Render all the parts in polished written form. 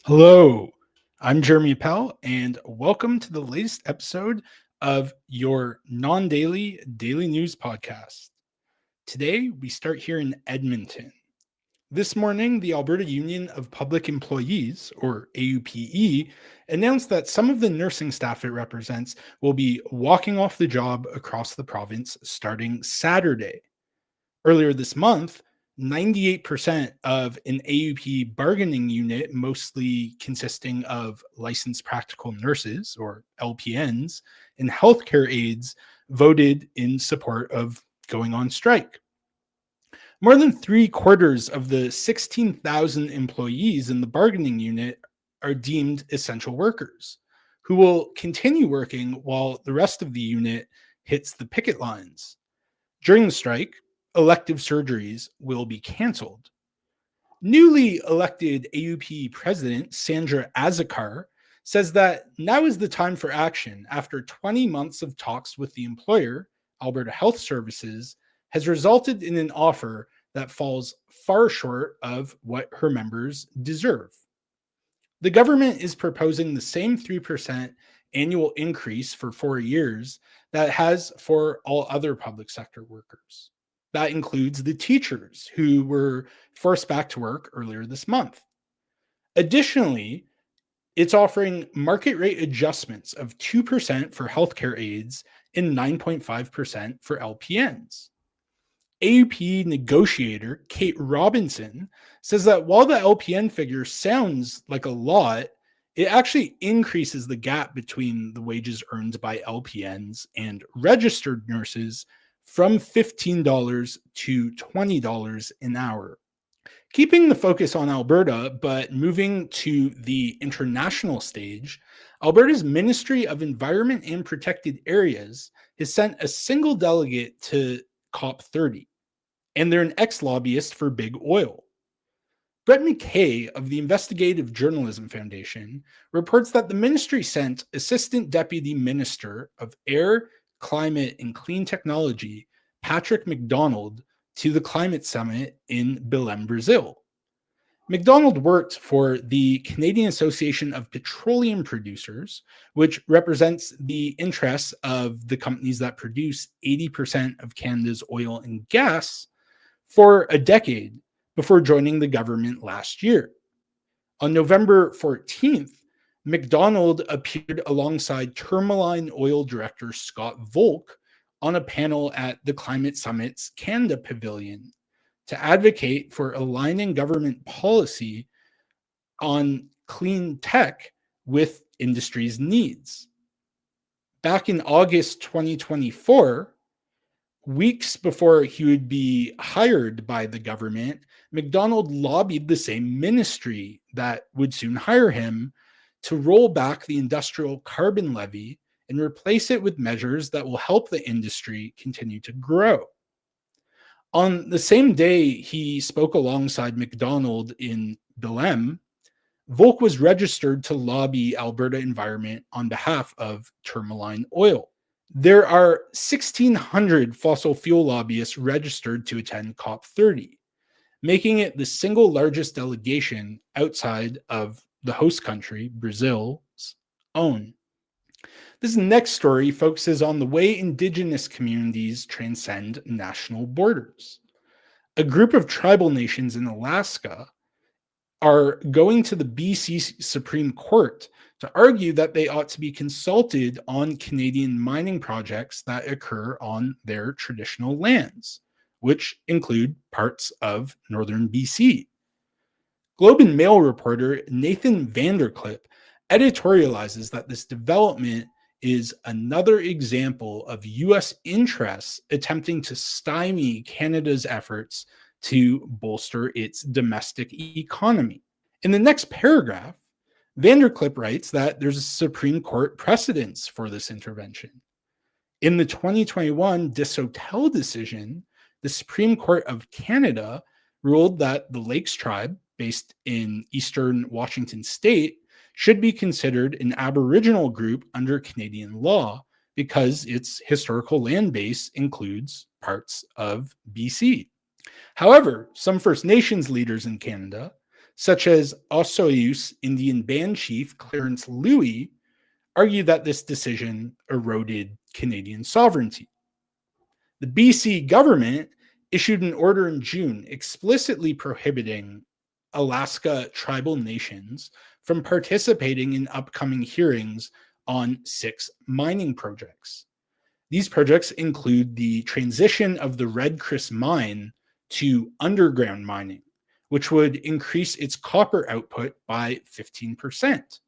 Hello, I'm Jeremy Pell, and welcome to the latest episode of your non daily daily news podcast. Today, we start here in Edmonton. This morning, the Alberta Union of Public Employees, or AUPE, announced that some of the nursing staff it represents will be walking off the job across the province starting Saturday. Earlier this month, 98% of an AUP bargaining unit, mostly consisting of licensed practical nurses or LPNs and healthcare aides, voted in support of going on strike. More than three-quarters of the 16,000 employees in the bargaining unit are deemed essential workers, who will continue working while the rest of the unit hits the picket lines. During the strike, elective surgeries will be canceled. Newly elected AUP President Sandra Azikar says that now is the time for action after 20 months of talks with the employer, Alberta Health Services, has resulted in an offer that falls far short of what her members deserve. The government is proposing the same 3% annual increase for 4 years that it has for all other public sector workers. That includes the teachers who were forced back to work earlier this month. Additionally, it's offering market rate adjustments of 2% for healthcare aides and 9.5% for LPNs. AUP negotiator Kate Robinson says that while the LPN figure sounds like a lot, it actually increases the gap between the wages earned by LPNs and registered nurses from $15 to $20 an hour. Keeping the focus on Alberta, but moving to the international stage, Alberta's Ministry of Environment and Protected Areas has sent a single delegate to COP30, and they're an ex-lobbyist for big oil. Brett McKay of the Investigative Journalism Foundation reports that the ministry sent Assistant Deputy Minister of Air, Climate, and Clean Technology, Patrick McDonald, to the climate summit in Belém, Brazil. McDonald worked for the Canadian Association of Petroleum Producers, which represents the interests of the companies that produce 80% of Canada's oil and gas, for a decade before joining the government last year. On November 14th, McDonald appeared alongside Tourmaline Oil Director Scott Volk on a panel at the Climate Summit's Canada Pavilion to advocate for aligning government policy on clean tech with industry's needs. Back in August 2024, weeks before he would be hired by the government, McDonald lobbied the same ministry that would soon hire him to roll back the industrial carbon levy and replace it with measures that will help the industry continue to grow. On the same day he spoke alongside McDonald in Belém, Volk was registered to lobby Alberta Environment on behalf of Tourmaline Oil. There are 1,600 fossil fuel lobbyists registered to attend COP30, making it the single largest delegation outside of the host country, Brazil's own. This next story focuses on the way Indigenous communities transcend national borders. A group of tribal nations in Alaska are going to the BC Supreme Court to argue that they ought to be consulted on Canadian mining projects that occur on their traditional lands, which include parts of northern BC. Globe and Mail reporter Nathan Vanderclip editorializes that this development is another example of U.S. interests attempting to stymie Canada's efforts to bolster its domestic economy. In the next paragraph, Vanderclip writes that there's a Supreme Court precedence for this intervention. In the 2021 Desautels decision, the Supreme Court of Canada ruled that the Lakes Tribe, based in eastern Washington state, should be considered an Aboriginal group under Canadian law because its historical land base includes parts of BC. However, some First Nations leaders in Canada, such as Osoyoos Indian band chief Clarence Louie, argue that this decision eroded Canadian sovereignty. The BC government issued an order in June explicitly prohibiting Alaska tribal nations from participating in upcoming hearings on 6 mining projects. These projects include the transition of the Red Chris mine to underground mining, which would increase its copper output by 15%.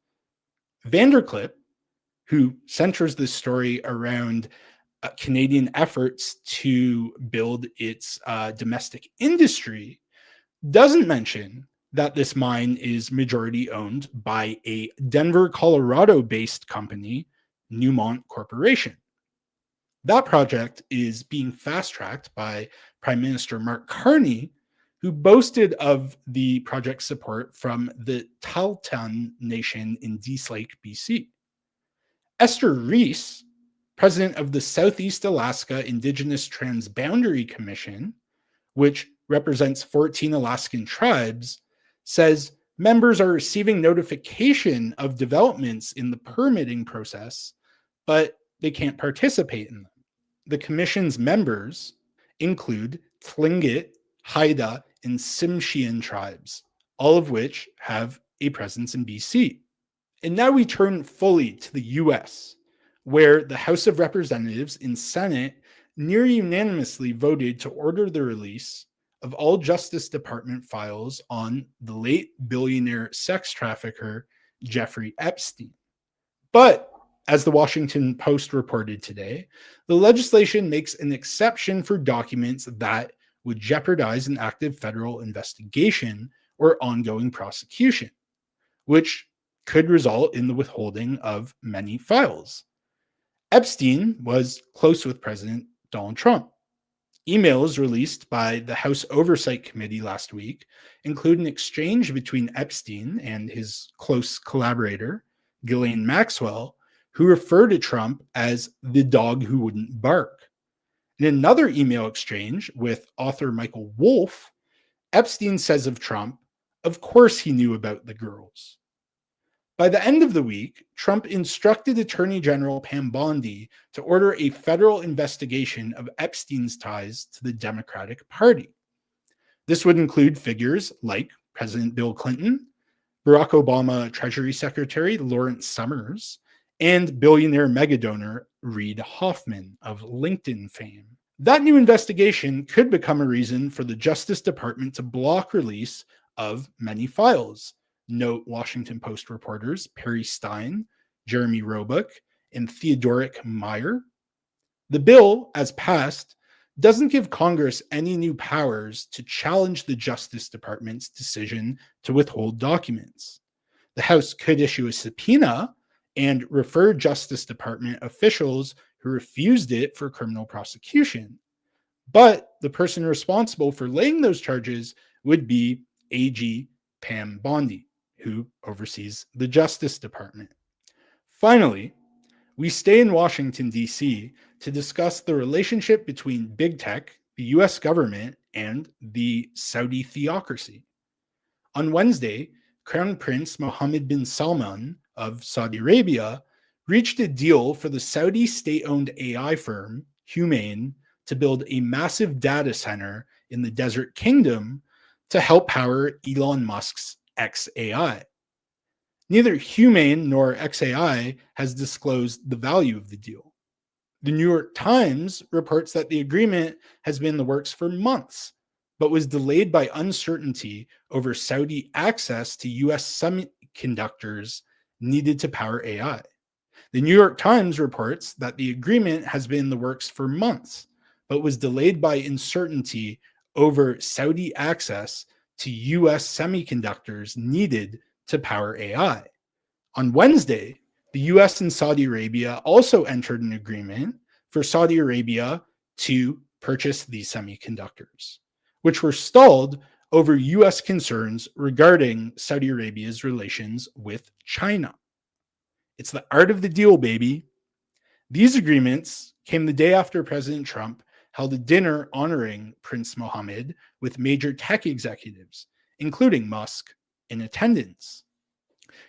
Vanderclip, who centers this story around Canadian efforts to build its domestic industry, doesn't mention that this mine is majority owned by a Denver, Colorado based company, Newmont Corporation. That project is being fast tracked by Prime Minister Mark Carney, who boasted of the project's support from the Tahltan Nation in Dease Lake, BC. Esther Reese, president of the Southeast Alaska Indigenous Transboundary Commission, which represents 14 Alaskan tribes, says members are receiving notification of developments in the permitting process, but they can't participate in them. The commission's members include Tlingit, Haida, and Tsimshian tribes, all of which have a presence in BC. And now we turn fully to the US, where the House of Representatives and Senate near unanimously voted to order the release of all Justice Department files on the late billionaire sex trafficker Jeffrey Epstein. But as the Washington Post reported today, the legislation makes an exception for documents that would jeopardize an active federal investigation or ongoing prosecution, which could result in the withholding of many files. Epstein was close with President Donald Trump. Emails released by the House Oversight Committee last week include an exchange between Epstein and his close collaborator, Ghislaine Maxwell, who refer to Trump as the dog who wouldn't bark. In another email exchange with author Michael Wolff, Epstein says of Trump, of course he knew about the girls. By the end of the week, Trump instructed Attorney General Pam Bondi to order a federal investigation of Epstein's ties to the Democratic Party. This would include figures like President Bill Clinton, Barack Obama Treasury Secretary Lawrence Summers, and billionaire megadonor Reid Hoffman of LinkedIn fame. That new investigation could become a reason for the Justice Department to block release of many files, note Washington Post reporters Perry Stein, Jeremy Roebuck, and Theodoric Meyer. The bill, as passed, doesn't give Congress any new powers to challenge the Justice Department's decision to withhold documents. The House could issue a subpoena and refer Justice Department officials who refused it for criminal prosecution. But the person responsible for laying those charges would be AG Pam Bondi, who oversees the Justice Department. Finally, we stay in Washington, D.C. to discuss the relationship between big tech, the U.S. government, and the Saudi theocracy. On Wednesday, Crown Prince Mohammed bin Salman of Saudi Arabia reached a deal for the Saudi state-owned AI firm, Humane, to build a massive data center in the Desert Kingdom to help power Elon Musk's xAI. Neither Humane nor xAI has disclosed the value of the deal. The New York Times reports that the agreement has been in the works for months, but was delayed by uncertainty over Saudi access to US semiconductors needed to power AI. The New York Times reports that the agreement has been in the works for months, but was delayed by uncertainty over Saudi access to US semiconductors needed to power AI. On Wednesday, the US and Saudi Arabia also entered an agreement for Saudi Arabia to purchase these semiconductors, which were stalled over US concerns regarding Saudi Arabia's relations with China. It's the art of the deal, baby. These agreements came the day after President Trump held a dinner honoring Prince Mohammed with major tech executives, including Musk, in attendance.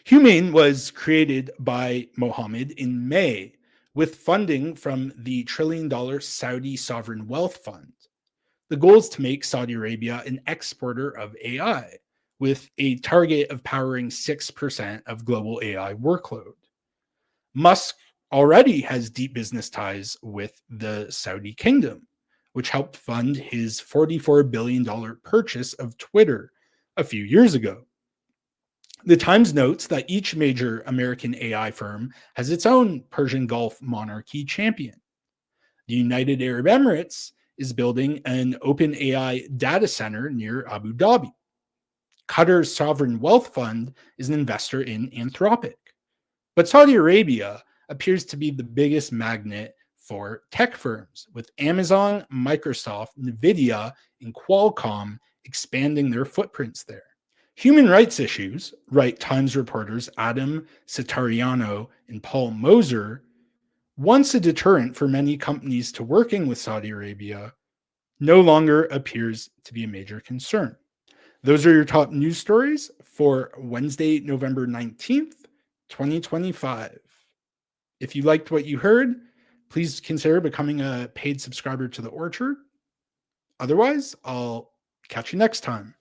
Humane was created by Mohammed in May with funding from the $1 trillion Saudi Sovereign Wealth Fund. The goal is to make Saudi Arabia an exporter of AI, with a target of powering 6% of global AI workload. Musk already has deep business ties with the Saudi kingdom, which helped fund his $44 billion purchase of Twitter a few years ago. The Times notes that each major American AI firm has its own Persian Gulf monarchy champion. The United Arab Emirates is building an open AI data center near Abu Dhabi. Qatar's sovereign wealth fund is an investor in Anthropic. But Saudi Arabia appears to be the biggest magnet for tech firms, with Amazon, Microsoft, Nvidia, and Qualcomm expanding their footprints there. Human rights issues, write Times reporters Adam Satariano and Paul Moser, once a deterrent for many companies to working with Saudi Arabia, no longer appears to be a major concern. Those are your top news stories for Wednesday, November 19th, 2025. If you liked what you heard, please consider becoming a paid subscriber to The Orchard. Otherwise, I'll catch you next time.